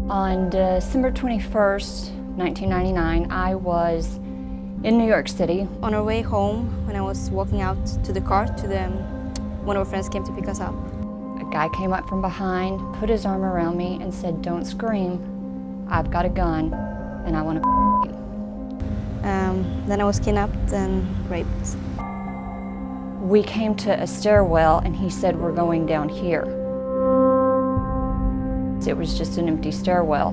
On December 21st, 1999, I was in New York City. On our way home, when I was walking out to the car, one of our friends came to pick us up. A guy came up from behind, put his arm around me and said, "Don't scream, I've got a gun and I want to you." Then I was kidnapped and raped. We came to a stairwell and he said, "We're going down here." It was just an empty stairwell,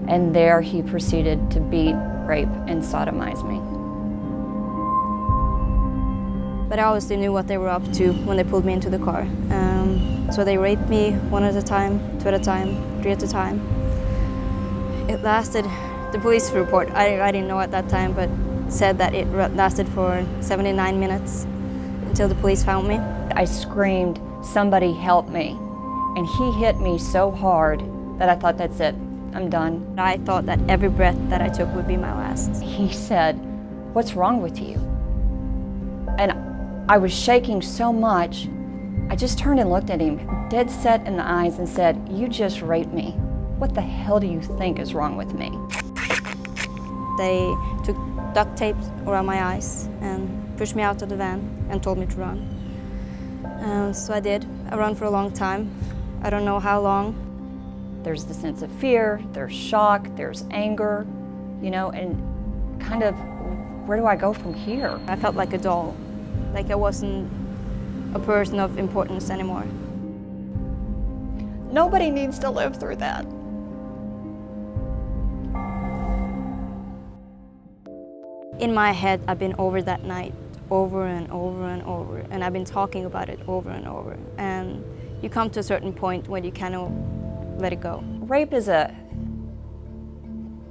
and there he proceeded to beat, rape, and sodomize me. But I obviously knew what they were up to when they pulled me into the car. So they raped me one at a time, two at a time, three at a time. It lasted, the police report, I didn't know at that time, but said that it lasted for 79 minutes until the police found me. I screamed, "Somebody help me." And he hit me so hard that I thought, that's it, I'm done. I thought that every breath that I took would be my last. He said, "What's wrong with you?" And I was shaking so much, I just turned and looked at him, dead set in the eyes, and said, "You just raped me. What the hell do you think is wrong with me?" They took duct tape around my eyes and pushed me out of the van and told me to run. So I did. I ran for a long time. I don't know how long. There's the sense of fear, there's shock, there's anger, you know, and kind of, where do I go from here? I felt like a doll, like I wasn't a person of importance anymore. Nobody needs to live through that. In my head, I've been over that night over and over and over, and I've been talking about it over and over. And you come to a certain point when you cannot let it go. Rape is a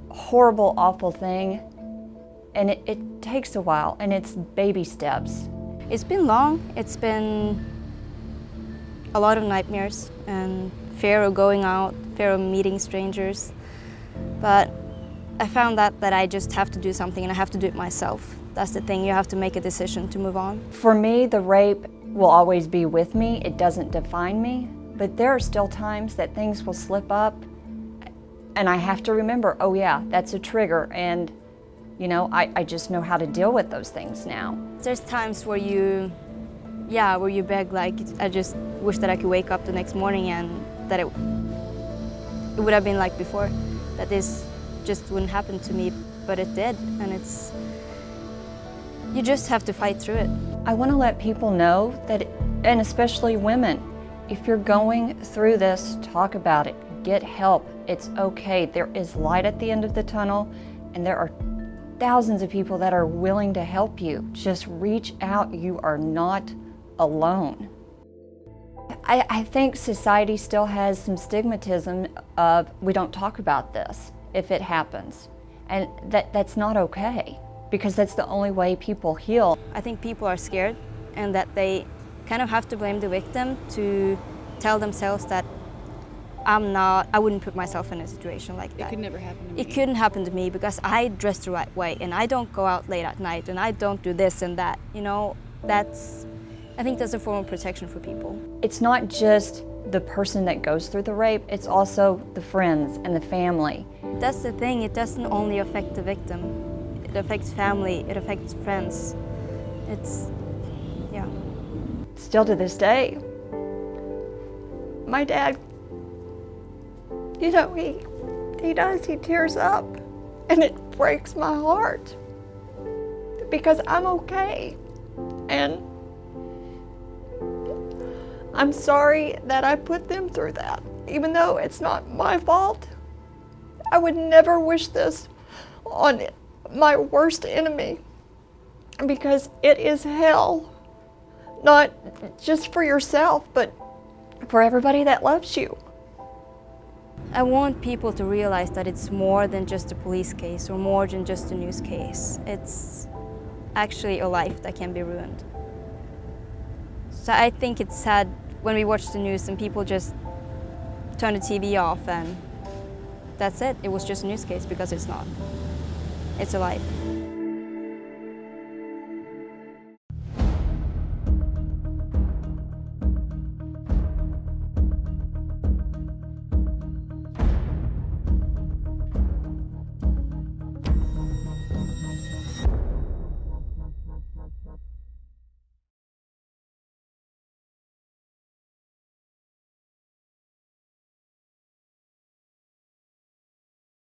horrible, awful thing, and it takes a while, and it's baby steps. It's been long. It's been a lot of nightmares and fear of going out, fear of meeting strangers. But I found that I just have to do something, and I have to do it myself. That's the thing, you have to make a decision to move on. For me, the rape will always be with me. It doesn't define me, but there are still times that things will slip up, and I have to remember, oh yeah, that's a trigger, and you know, I just know how to deal with those things now. There's times where you beg, like, I just wish that I could wake up the next morning and that it would have been like before, that this just wouldn't happen to me, but it did, and you just have to fight through it. I want to let people know that, and especially women, if you're going through this, talk about it, get help, it's okay. There is light at the end of the tunnel, and there are thousands of people that are willing to help you. Just reach out, you are not alone. I think society still has some stigmatism of, we don't talk about this if it happens, and that's not okay, because that's the only way people heal. I think people are scared, and that they kind of have to blame the victim to tell themselves that I wouldn't put myself in a situation like that. It could never happen to me. It couldn't happen to me because I dress the right way, and I don't go out late at night, and I don't do this and that. You know, I think that's a form of protection for people. It's not just the person that goes through the rape, it's also the friends and the family. That's the thing, it doesn't only affect the victim. It affects family, it affects friends. Yeah. Still to this day, my dad, you know, he tears up, and it breaks my heart because I'm okay, and I'm sorry that I put them through that. Even though it's not my fault, I would never wish this on my worst enemy, because it is hell, not just for yourself, but for everybody that loves you. I want people to realize that it's more than just a police case or more than just a news case. It's actually a life that can be ruined. So I think it's sad when we watch the news and people just turn the TV off and that's it. It was just a news case, because it's not. It's a life.